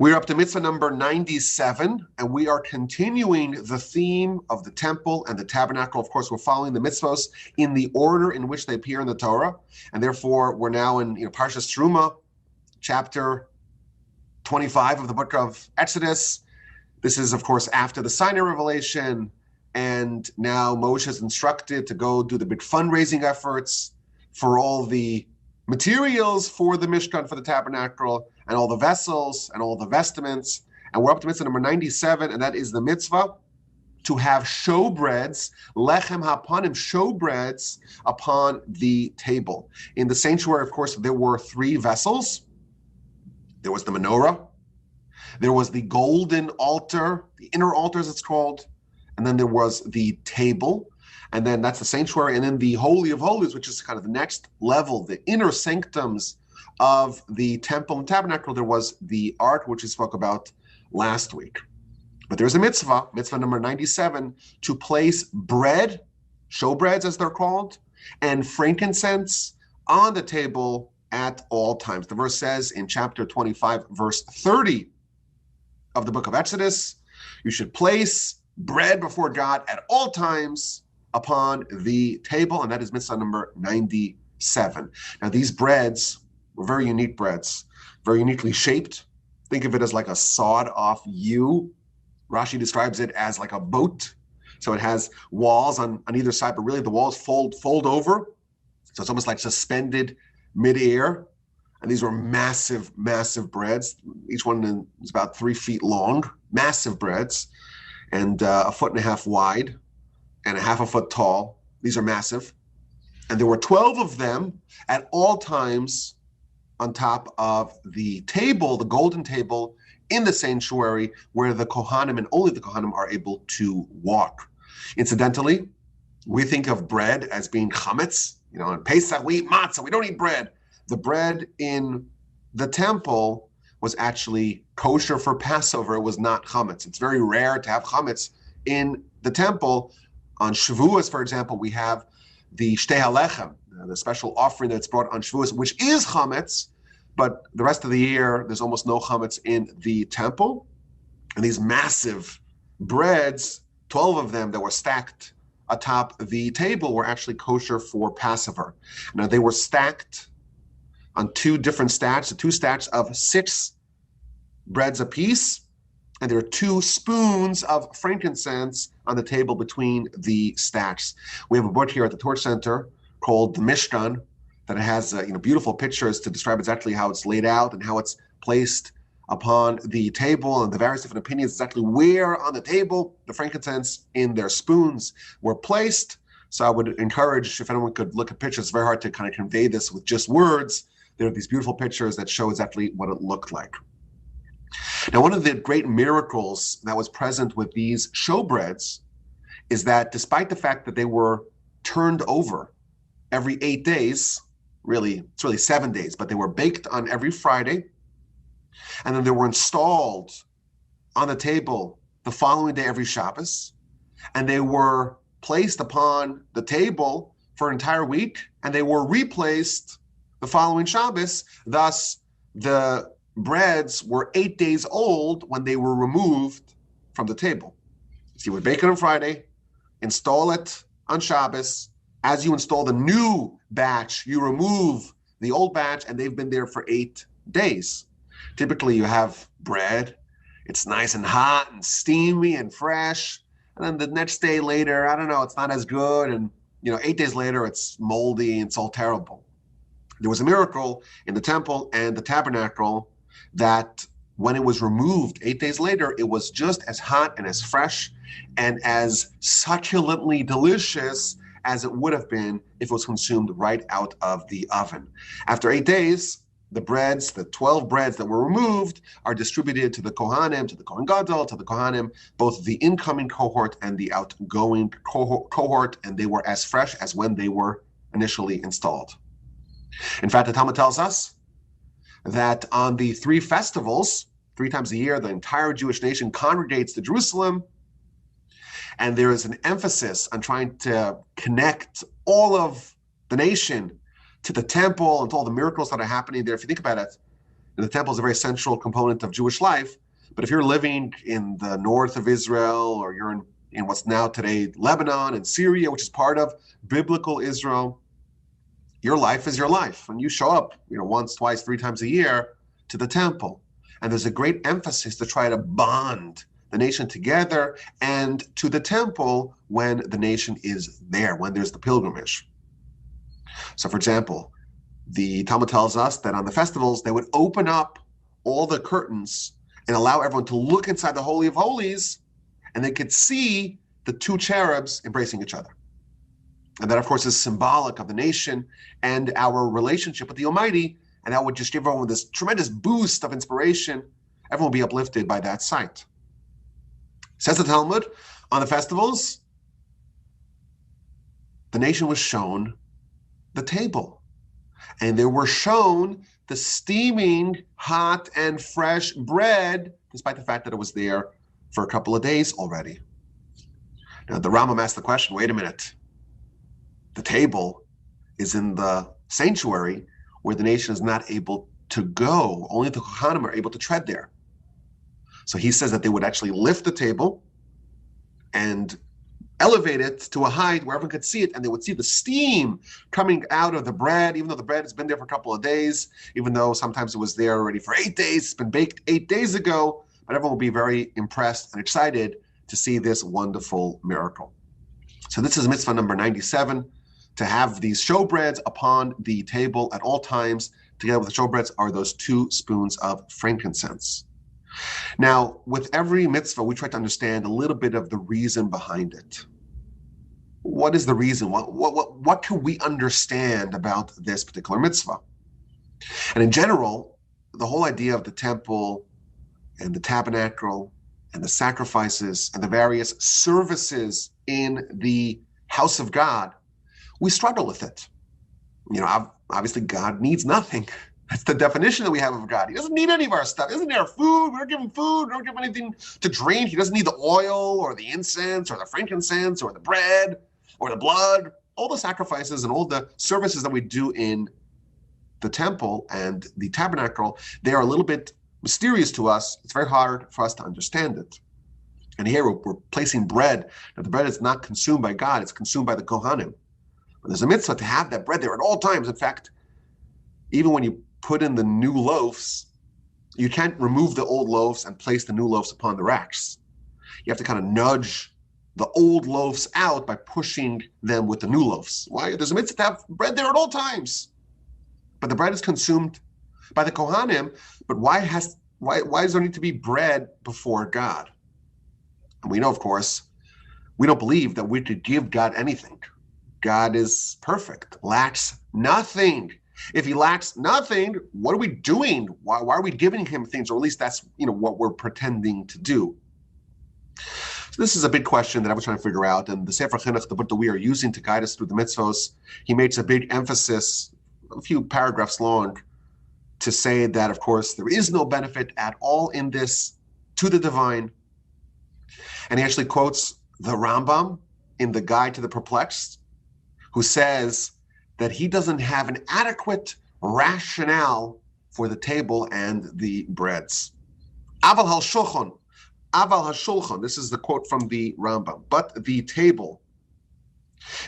We're up to mitzvah number 97, and we are continuing the theme of the temple and the tabernacle. Of course, we're following the mitzvahs in the order in which they appear in the Torah, and therefore we're now in Parshas Truma, chapter 25 of the book of Exodus. This is, of course, after the Sinai revelation, and now Moshe is instructed to go do the big fundraising efforts for all the materials for the Mishkan, for the tabernacle, and all the vessels and all the vestments. And we're up to mitzvah number 97, and that is the mitzvah to have showbreads, lechem hapanim, showbreads upon the table. In the sanctuary, of course, there were three vessels. There was the menorah, there was the golden altar, the inner altar as it's called, and then there was the table. And then that's the sanctuary. And then the Holy of Holies, which is kind of the next level, the inner sanctums of the temple and tabernacle. There was the ark, which we spoke about last week. But there's a mitzvah number 97, to place bread, showbreads as they're called, and frankincense on the table at all times. The verse says in chapter 25, verse 30 of the book of Exodus, you should place bread before God at all times upon the table, and that is mitzvah number 97. Now, these breads were very unique breads, very uniquely shaped. Think of it as like a sawed-off U. Rashi describes it as like a boat. So it has walls on either side, but really the walls fold over. So it's almost like suspended midair. And these were massive, massive breads. Each one is about 3 feet long, massive breads, and 1.5 feet wide, and 1/2 foot tall. These are massive. And there were 12 of them at all times on top of the table, the golden table in the sanctuary, where the Kohanim and only the Kohanim are able to walk. Incidentally, we think of bread as being chametz. In Pesach we eat matzah, we don't eat bread. The bread in the temple was actually kosher for Passover. It was not chametz. It's very rare to have chametz in the temple. On Shavuos, for example, we have the shtei halechem, the special offering that's brought on Shavuos, which is chametz, but the rest of the year, there's almost no chametz in the temple. And these massive breads, 12 of them that were stacked atop the table, were actually kosher for Passover. Now, they were stacked on 2 different stacks, 2 stacks of 6 breads apiece, and there are 2 spoons of frankincense on the table between the stacks. We have a book here at the Torch Center called The Mishkan that has beautiful pictures to describe exactly how it's laid out and how it's placed upon the table, and the various different opinions exactly where on the table the frankincense in their spoons were placed. So I would encourage, if anyone could look at pictures, it's very hard to kind of convey this with just words. There are these beautiful pictures that show exactly what it looked like. Now, one of the great miracles that was present with these showbreads is that despite the fact that they were turned over every 8 days, it's really 7 days, but they were baked on every Friday, and then they were installed on the table the following day, every Shabbos, and they were placed upon the table for an entire week, and they were replaced the following Shabbos. Thus, the breads were 8 days old when they were removed from the table. So you would bake it on Friday, install it on Shabbos. As you install the new batch, you remove the old batch, and they've been there for 8 days. Typically, you have bread. It's nice and hot and steamy and fresh. And then the next day later, I don't know, it's not as good. And, 8 days later, it's moldy and it's all terrible. There was a miracle in the temple and the tabernacle that when it was removed 8 days later, it was just as hot and as fresh and as succulently delicious as it would have been if it was consumed right out of the oven. After 8 days, the breads, the 12 breads that were removed, are distributed to the Kohanim, to the Kohen Gadol, to the Kohanim, both the incoming cohort and the outgoing cohort, and they were as fresh as when they were initially installed. In fact, the Talmud tells us that on the 3 festivals, 3 times a year, the entire Jewish nation congregates to Jerusalem, and there is an emphasis on trying to connect all of the nation to the temple and to all the miracles that are happening there. If you think about it, And the temple is a very central component of Jewish life. But if you're living in the north of Israel, or you're in what's now today Lebanon and Syria, which is part of biblical Israel, your life is your life. And you show up, once, twice, 3 times a year to the temple. And there's a great emphasis to try to bond the nation together and to the temple when the nation is there, when there's the pilgrimage. So, for example, the Talmud tells us that on the festivals, they would open up all the curtains and allow everyone to look inside the Holy of Holies, and they could see the 2 cherubs embracing each other. And that, of course, is symbolic of the nation and our relationship with the Almighty, and that would just give everyone this tremendous boost of inspiration. Everyone will be uplifted by that sight. Says the Talmud, on the festivals, the nation was shown the table, and they were shown the steaming, hot, and fresh bread, despite the fact that it was there for a couple of days already. Now, the Rambam asked the question, wait a minute. The table is in the sanctuary where the nation is not able to go. Only the Kohanim are able to tread there. So he says that they would actually lift the table and elevate it to a height where everyone could see it, and they would see the steam coming out of the bread, even though the bread has been there for a couple of days, even though sometimes it was there already for 8 days, it's been baked 8 days ago, but everyone will be very impressed and excited to see this wonderful miracle. So this is mitzvah number 97, to have these showbreads upon the table at all times. Together with the showbreads are those 2 spoons of frankincense. Now, with every mitzvah, we try to understand a little bit of the reason behind it. What is the reason? What can we understand about this particular mitzvah? And in general, the whole idea of the temple and the tabernacle and the sacrifices and the various services in the house of God, we struggle with it. Obviously God needs nothing. That's the definition that we have of God. He doesn't need any of our stuff. He doesn't need our food. We don't give him food. We don't give him anything to drink. He doesn't need the oil or the incense or the frankincense or the bread or the blood. All the sacrifices and all the services that we do in the temple and the tabernacle, they are a little bit mysterious to us. It's very hard for us to understand it. And here we're placing bread. Now, the bread is not consumed by God. It's consumed by the Kohanim. But there's a mitzvah to have that bread there at all times. In fact, even when you put in the new loaves, you can't remove the old loaves and place the new loaves upon the racks. You have to kind of nudge the old loaves out by pushing them with the new loaves. Why? There's a mitzvah to have bread there at all times. But the bread is consumed by the Kohanim. But why does there need to be bread before God? And we know, of course, we don't believe that we could give God anything. God is perfect, lacks nothing. If he lacks nothing, what are we doing? Why are we giving him things? Or at least that's what we're pretending to do. So this is a big question that I was trying to figure out. And the Sefer Chinuch, the book that we are using to guide us through the mitzvos, he makes a big emphasis, a few paragraphs long, to say that, of course, there is no benefit at all in this to the divine. And he actually quotes the Rambam in the Guide to the Perplexed, who says that he doesn't have an adequate rationale for the table and the breads. Aval hashulchan, this is the quote from the Rambam, but the table,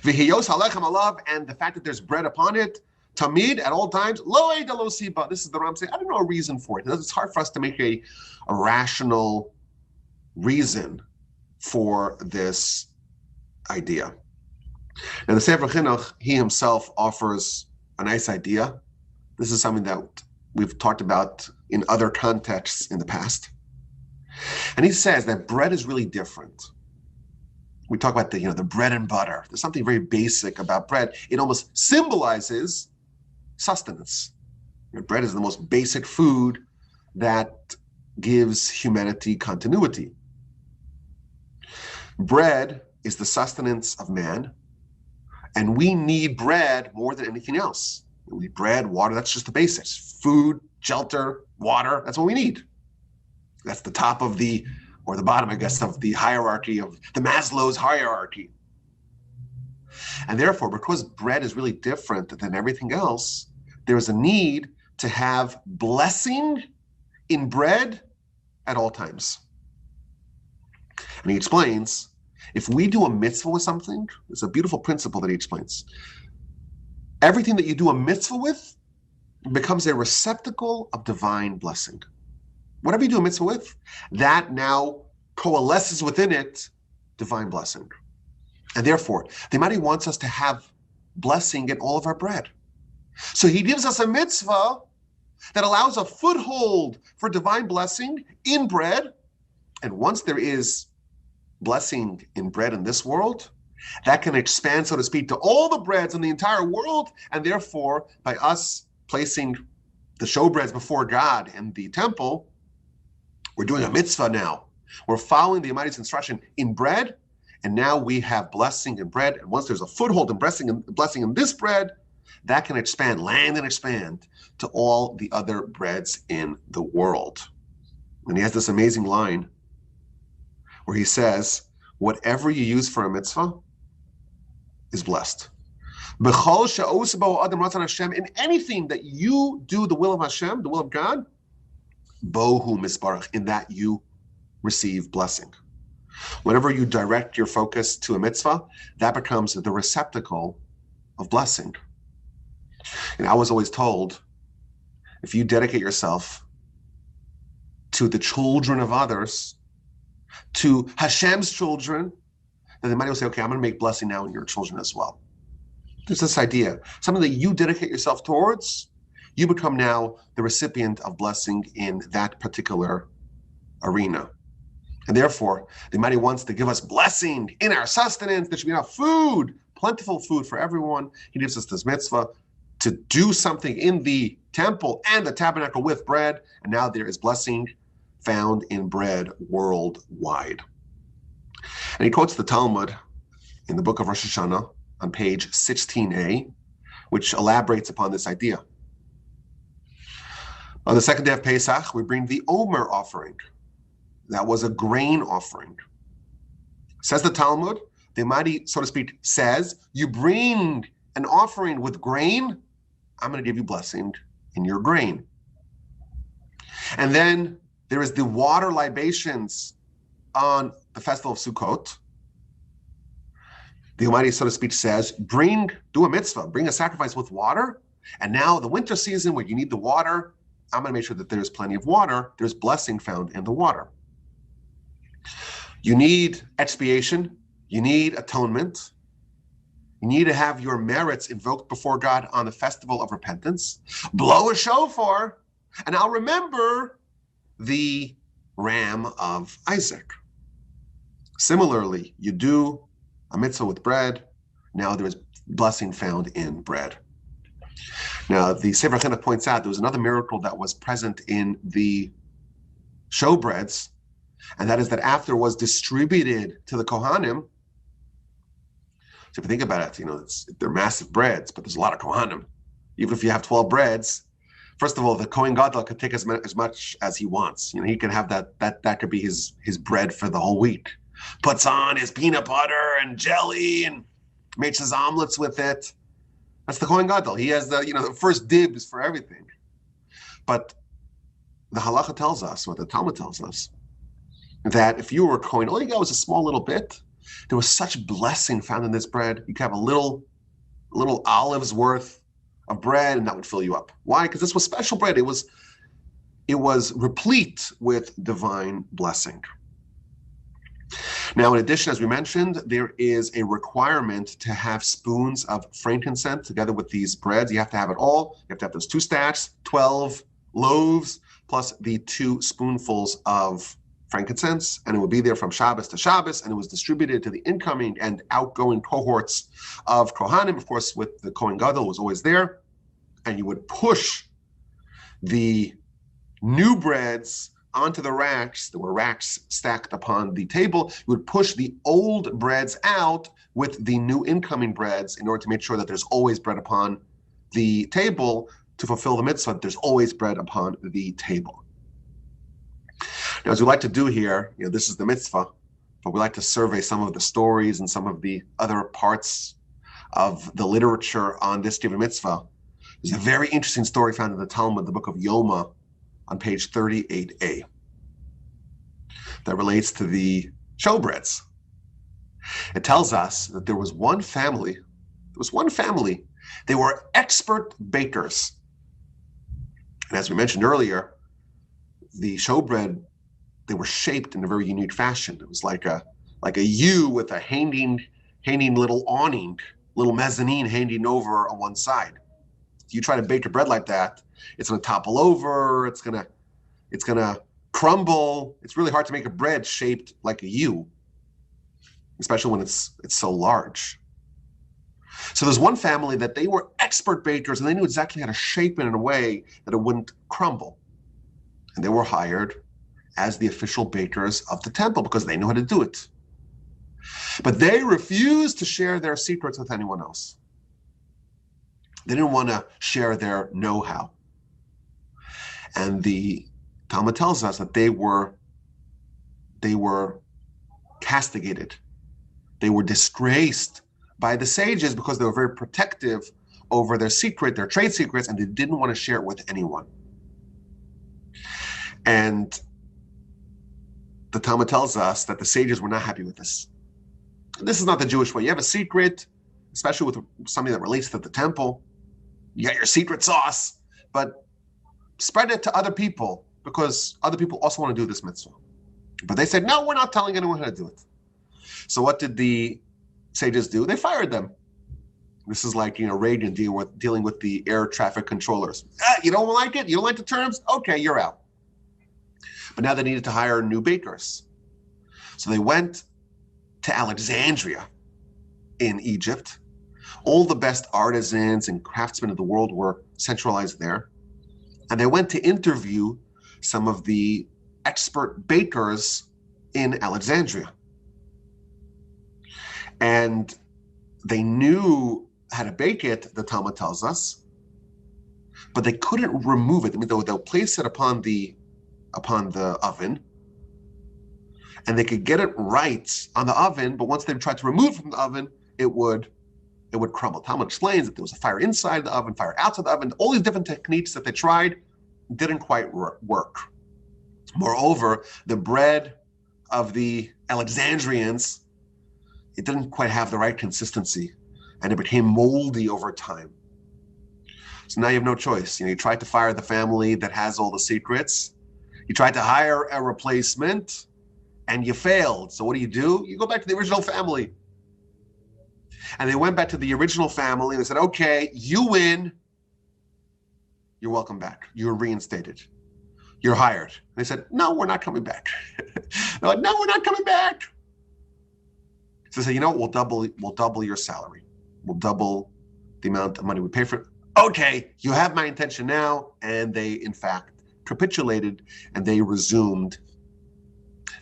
v'hiyos halechem alav, and the fact that there's bread upon it, tamid, at all times, lo eda lo siba. This is the Rambam saying, I don't know a reason for it. It's hard for us to make a rational reason for this idea. Now, the Sefer Chinuch, he himself offers a nice idea. This is something that we've talked about in other contexts in the past. And he says that bread is really different. We talk about the bread and butter. There's something very basic about bread. It almost symbolizes sustenance. Bread is the most basic food that gives humanity continuity. Bread is the sustenance of man. And we need bread more than anything else. We need bread, water, that's just the basics. Food, shelter, water, that's what we need. That's the top of the bottom, I guess, of the hierarchy, of the Maslow's hierarchy. And therefore, because bread is really different than everything else, there is a need to have blessing in bread at all times. And he explains, if we do a mitzvah with something, it's a beautiful principle that he explains. Everything that you do a mitzvah with becomes a receptacle of divine blessing. Whatever you do a mitzvah with, that now coalesces within it divine blessing. And therefore, the Almighty wants us to have blessing in all of our bread. So he gives us a mitzvah that allows a foothold for divine blessing in bread. And once there is blessing in bread in this world, that can expand, so to speak, to all the breads in the entire world. And therefore, by us placing the showbreads before God in the temple, we're doing a mitzvah now. We're following the Almighty's instruction in bread, and now we have blessing in bread. And once there's a foothold in blessing in this bread, that can expand, land and expand to all the other breads in the world. And he has this amazing line where he says, whatever you use for a mitzvah is blessed. In anything that you do the will of Hashem, the will of God, bohu misbarach, in that you receive blessing. Whenever you direct your focus to a mitzvah, that becomes the receptacle of blessing. And I was always told, if you dedicate yourself to the children of others, to Hashem's children, then the Almighty will say, okay, I'm going to make blessing now in your children as well. There's this idea, something that you dedicate yourself towards, you become now the recipient of blessing in that particular arena. And therefore, the Almighty wants to give us blessing in our sustenance. There should be enough food, plentiful food for everyone. He gives us this mitzvah to do something in the temple and the tabernacle with bread. And now there is blessing found in bread worldwide. And he quotes the Talmud in the book of Rosh Hashanah on page 16a, which elaborates upon this idea. On the second day of Pesach, we bring the Omer offering. That was a grain offering. Says the Talmud, the Almighty, so to speak, says, you bring an offering with grain, I'm going to give you blessing in your grain. And then there is the water libations on the festival of Sukkot. The Almighty, so to speak, says, do a mitzvah, bring a sacrifice with water. And now the winter season where you need the water, I'm going to make sure that there's plenty of water. There's blessing found in the water. You need expiation. You need atonement. You need to have your merits invoked before God on the festival of repentance. Blow a shofar, and I'll remember the ram of Isaac. Similarly, you do a mitzvah with bread. Now there is blessing found in bread. Now, the Sefer Chinuch points out there was another miracle that was present in the showbreads, and that is that after it was distributed to the Kohanim, so if you think about it, they're massive breads, but there's a lot of Kohanim. Even if you have 12 breads, first of all, the Kohen Gadol could take as much as he wants. He can have that could be his bread for the whole week. Puts on his peanut butter and jelly and makes his omelets with it. That's the Kohen Gadol. He has the first dibs for everything. But the halacha tells us, what the Talmud tells us, that if you were a Kohen, all you got was a small little bit. There was such blessing found in this bread. You could have a little olive's worth of bread, and that would fill you up. Why? Because this was special bread. It was replete with divine blessing. Now, in addition, as we mentioned, there is a requirement to have spoons of frankincense together with these breads. You have to have it all. You have to have those 2 stacks, 12 loaves, plus the 2 spoonfuls of frankincense, and it would be there from Shabbos to Shabbos, and it was distributed to the incoming and outgoing cohorts of Kohanim. Of course, with the Kohen Gadol was always there, and you would push the new breads onto the racks. There were racks stacked upon the table. You would push the old breads out with the new incoming breads in order to make sure that there's always bread upon the table to fulfill the mitzvah. There's always bread upon the table. Now, as we like to do here, this is the mitzvah, but we like to survey some of the stories and some of the other parts of the literature on this given mitzvah There's a very interesting story found in the Talmud, the book of Yoma, on page 38a, that relates to the showbreads. It tells us that there was one family. They were expert bakers. And as we mentioned earlier, the showbread, they were shaped in a very unique fashion. It was like a U with a hanging little awning, little mezzanine hanging over on one side. You try to bake your bread like that, it's going to topple over. It's going to crumble. It's really hard to make a bread shaped like a U, especially when it's so large. So there's one family that they were expert bakers, and they knew exactly how to shape it in a way that it wouldn't crumble. And they were hired as the official bakers of the temple because they knew how to do it. But they refused to share their secrets with anyone else. They didn't want to share their know-how. And the Talmud tells us that they were castigated. They were disgraced by the sages because they were very protective over their trade secrets, and they didn't want to share it with anyone. And the Talmud tells us that the sages were not happy with this. This is not the Jewish way. You have a secret, especially with something that relates to the temple. You got your secret sauce, but spread it to other people because other people also want to do this mitzvah. But they said, no, we're not telling anyone how to do it. So what did the sages do? They fired them. This is like, Reagan dealing with the air traffic controllers. You don't like it? You don't like the terms? Okay, you're out. But now they needed to hire new bakers. So they went to Alexandria in Egypt. All the best artisans and craftsmen of the world were centralized there. And they went to interview some of the expert bakers in Alexandria. And they knew how to bake it, the Talmud tells us, but they couldn't remove it. I mean, they'll place it upon the oven, and they could get it right on the oven, but once they tried to remove it from the oven, it would crumble. Talmud explains that there was a fire inside the oven, fire outside the oven. All these different techniques that they tried didn't quite work. Moreover, the bread of the Alexandrians, it didn't quite have the right consistency, and it became moldy over time. So now you have no choice. You tried to fire the family that has all the secrets. You tried to hire a replacement, and you failed. So what do? You go back to the original family. And they went back to the original family, and they said, okay, you win. You're welcome back. You're reinstated. You're hired. And they said, no, we're not coming back. They're like, no, we're not coming back. So they said, we'll double your salary. We'll double the amount of money we pay for it. Okay, you have my intention now. And they, in fact, capitulated, and they resumed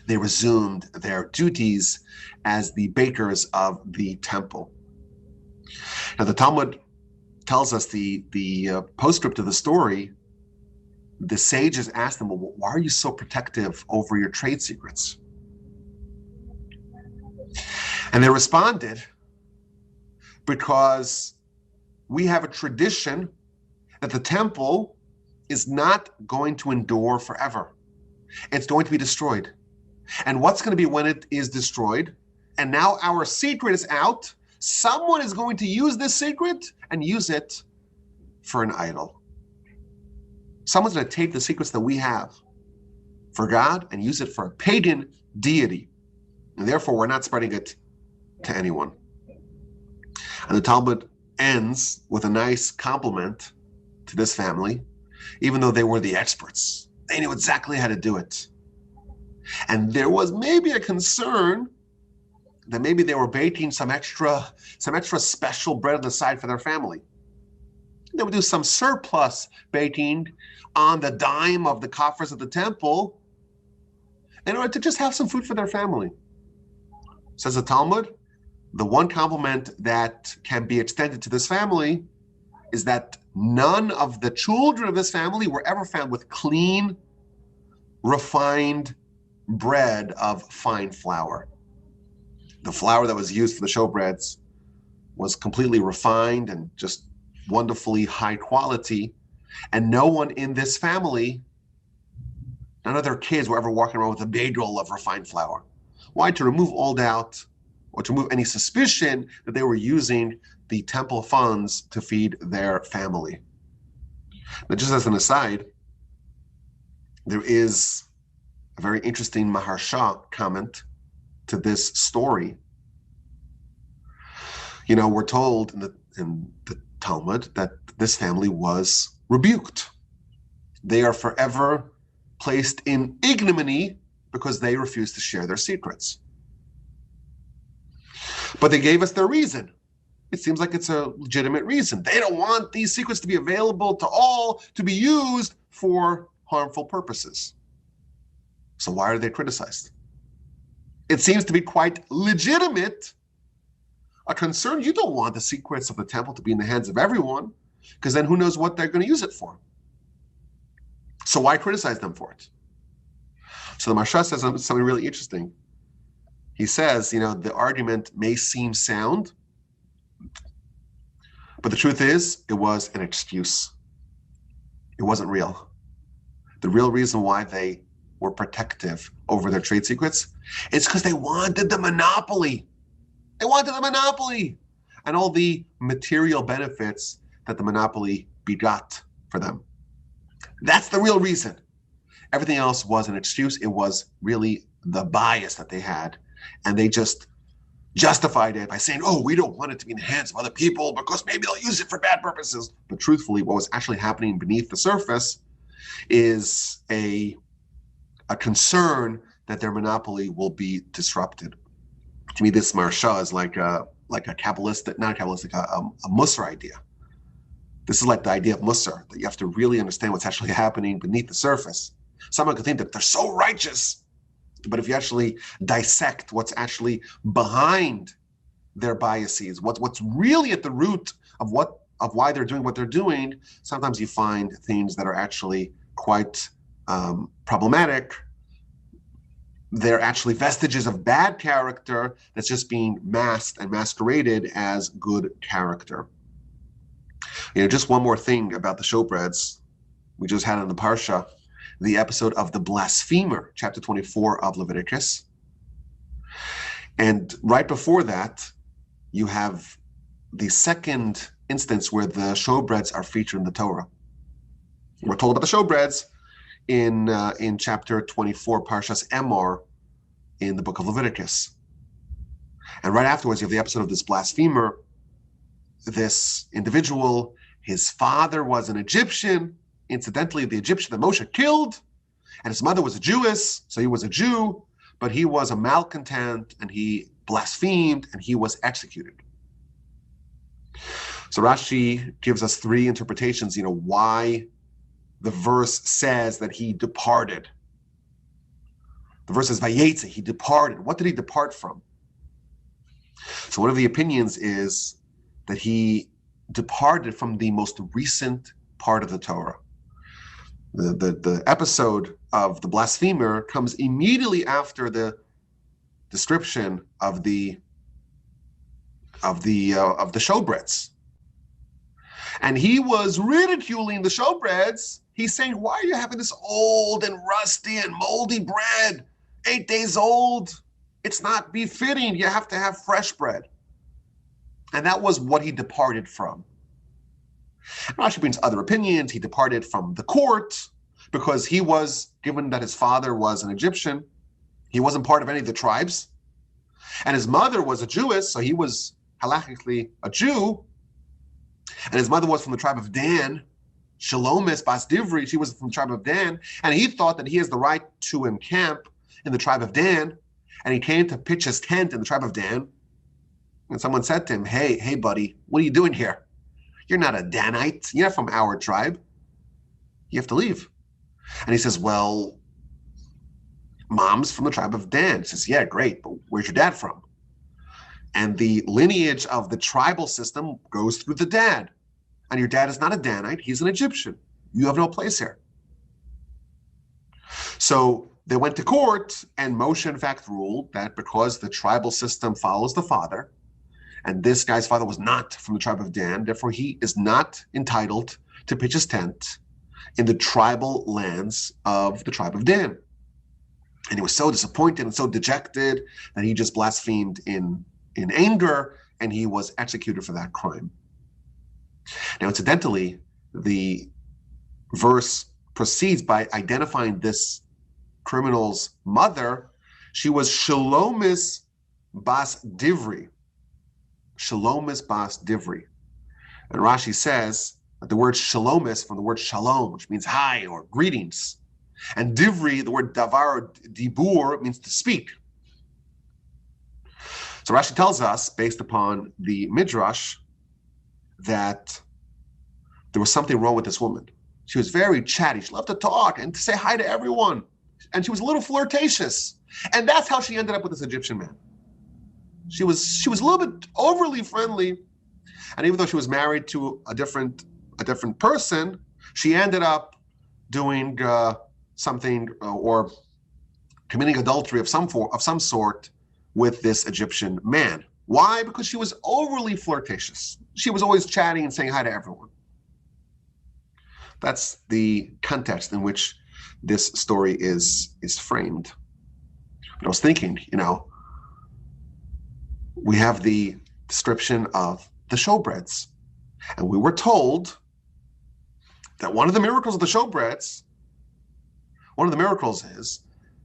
their duties as the bakers of the temple. Now, the Talmud tells us the postscript of the story. The sages asked them, well, why are you so protective over your trade secrets? And they responded, because we have a tradition that the temple is not going to endure forever. It's going to be destroyed. And what's going to be when it is destroyed? And now our secret is out. Someone is going to use this secret and use it for an idol. Someone's going to take the secrets that we have for God and use it for a pagan deity. And therefore, we're not spreading it to anyone. And the Talmud ends with a nice compliment to this family, even though they were the experts. They knew exactly how to do it. And there was maybe a concern that maybe they were baking some extra special bread on the side for their family. They would do some surplus baking on the dime of the coffers of the temple in order to just have some food for their family. Says the Talmud, the one compliment that can be extended to this family is that none of the children of this family were ever found with clean, refined bread of fine flour. The flour that was used for the showbreads was completely refined and just wonderfully high quality, and no one in this family, none of their kids were ever walking around with a bagel of refined flour. Why? To remove all doubt or to remove any suspicion that they were using the temple funds to feed their family. Now, just as an aside, there is a very interesting Maharsha comment to this story. You know, we're told in the Talmud that this family was rebuked. They are forever placed in ignominy because they refuse to share their secrets. But they gave us their reason. It seems like it's a legitimate reason. They don't want these secrets to be available to all, to be used for harmful purposes. So why are they criticized? It seems to be quite legitimate, a concern. You don't want the secrets of the temple to be in the hands of everyone, because then who knows what they're going to use it for. So why criticize them for it? So the Maharsha says something really interesting. He says, you know, the argument may seem sound, but the truth is, it was an excuse. It wasn't real. The real reason why they were protective over their trade secrets is because they wanted the monopoly. They wanted the monopoly and all the material benefits that the monopoly begot for them. That's the real reason. Everything else was an excuse. It was really the bias that they had. And they just justified it by saying, oh, we don't want it to be in the hands of other people because maybe they'll use it for bad purposes. But truthfully, what was actually happening beneath the surface is a concern that their monopoly will be disrupted. To me, this Maharsha is like a Kabbalistic, not a Kabbalistic, a Musar idea. This is like the idea of Musar, that you have to really understand what's actually happening beneath the surface. Someone could think that they're so righteous, but if you actually dissect what's actually behind their biases, what's really at the root of why they're doing what they're doing, sometimes you find things that are actually quite problematic. They're actually vestiges of bad character that's just being masked and masqueraded as good character. You know, just one more thing about the Showbreads. We just had on the Parsha the episode of the Blasphemer, chapter 24 of Leviticus. And right before that, you have the second instance where the Showbreads are featured in the Torah. We're told about the Showbreads in chapter 24, Parshas Emor, in the book of Leviticus. And right afterwards, you have the episode of this blasphemer. This individual, his father was an Egyptian, incidentally, the Egyptian that Moshe killed, and his mother was a Jewess, so he was a Jew, but he was a malcontent, and he blasphemed, and he was executed. So Rashi gives us three interpretations, you know, why the verse says that he departed. The verse says, Vayetze, he departed. What did he depart from? So one of the opinions is that he departed from the most recent part of the Torah. The episode of the blasphemer comes immediately after the description of the Showbreads. And he was ridiculing the Showbreads. He's saying, why are you having this old and rusty and moldy bread? 8 days old. It's not befitting. You have to have fresh bread. And that was what he departed from. Rashi brings other opinions. He departed from the court because he was, given that his father was an Egyptian, he wasn't part of any of the tribes. And his mother was a Jewess, so he was halachically a Jew. And his mother was from the tribe of Dan, Shalomis Bas Divri, she was from the tribe of Dan. And he thought that he has the right to encamp in the tribe of Dan. And he came to pitch his tent in the tribe of Dan. And someone said to him, hey, buddy, what are you doing here? You're not a Danite. You're not from our tribe. You have to leave. And he says, well, mom's from the tribe of Dan. He says, yeah, great, but where's your dad from? And the lineage of the tribal system goes through the dad. And your dad is not a Danite, he's an Egyptian. You have no place here. So they went to court, and Moshe, in fact, ruled that because the tribal system follows the father, And this guy's father was not from the tribe of Dan. Therefore, he is not entitled to pitch his tent in the tribal lands of the tribe of Dan. And he was so disappointed and so dejected that he just blasphemed in anger, and he was executed for that crime. Now, incidentally, the verse proceeds by identifying this criminal's mother. She was Shalomis Bas Divri. Shalomis Bas Divri. And Rashi says that the word Shalomis from the word Shalom, which means hi or greetings. And Divri, the word davar or dibur, means to speak. So Rashi tells us, based upon the Midrash, that there was something wrong with this woman. She was very chatty. She loved to talk and to say hi to everyone. And she was a little flirtatious. And that's how she ended up with this Egyptian man. She was a little bit overly friendly. And even though she was married to a different person, she ended up doing something or committing adultery of some sort with this Egyptian man. Why? Because she was overly flirtatious. She was always chatting and saying hi to everyone. That's the context in which this story is framed. But I was thinking, we have the description of the showbreads, and we were told that one of the miracles of the showbreads, one of the miracles is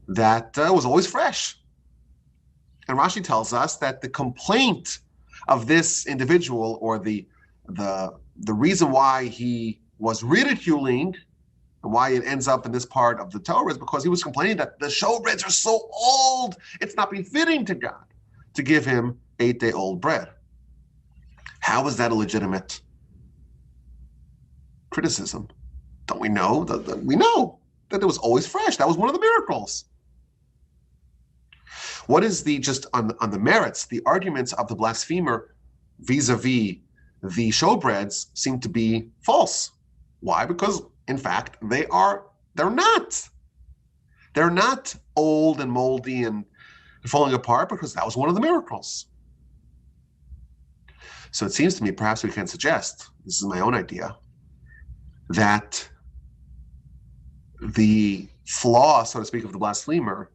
that it was always fresh. And Rashi tells us that the complaint of this individual, or the reason why he was ridiculing and why it ends up in this part of the Torah, is because he was complaining that the showbreads are so old, it's not befitting to God to give him 8-day-old bread. How is that a legitimate criticism? Don't we know that we know that it was always fresh? That was one of the miracles. What is just on the merits, the arguments of the blasphemer vis-a-vis the showbreads seem to be false. Why? Because in fact they're not old and moldy and falling apart, because that was one of the miracles. So it seems to me perhaps we can suggest, this is my own idea, that the flaw, so to speak, of the blasphemer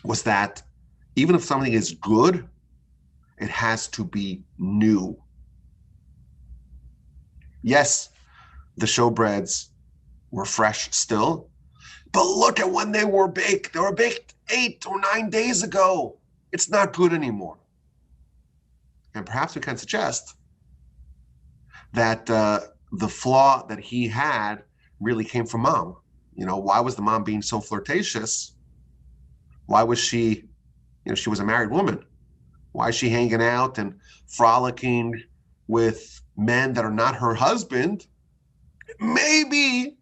was that even if something is good, it has to be new. Yes, the showbreads were fresh still, but look at when they were baked. They were baked 8 or 9 days ago. It's not good anymore. And perhaps we can suggest that the flaw that he had really came from mom. Why was the mom being so flirtatious? Why was she, she was a married woman. Why is she hanging out and frolicking with men that are not her husband? Maybe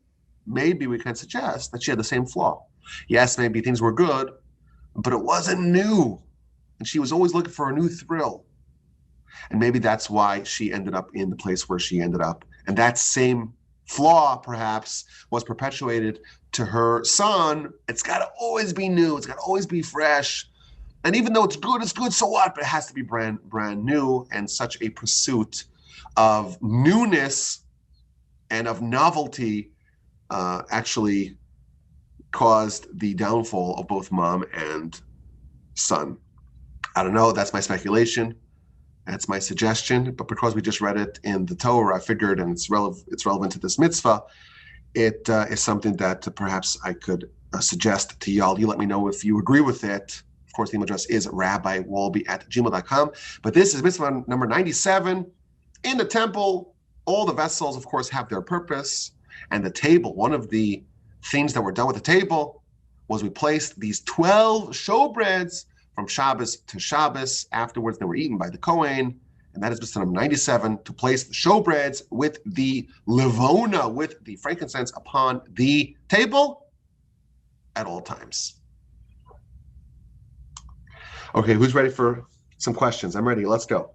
we can suggest that she had the same flaw. Yes, maybe things were good, but it wasn't new. And she was always looking for a new thrill. And maybe that's why she ended up in the place where she ended up. And that same flaw, perhaps, was perpetuated to her son. It's got to always be new. It's got to always be fresh. And even though it's good, so what? But it has to be brand new. And such a pursuit of newness and of novelty actually caused the downfall of both mom and son. I don't know. That's my speculation. That's my suggestion. But because we just read it in the Torah, I figured, and it's relevant to this mitzvah, it is something that perhaps I could suggest to y'all. You let me know if you agree with it. Of course, the email address is rabbiwolbe@gmail.com. But this is mitzvah number 97. In the temple, all the vessels, of course, have their purpose. And the table, one of the things that were done with the table was we placed these 12 showbreads from Shabbos to Shabbos. Afterwards, they were eaten by the Kohen. And that is mitzvah number 97, to place the showbreads with the levona, with the frankincense, upon the table at all times. Okay, who's ready for some questions? I'm ready. Let's go.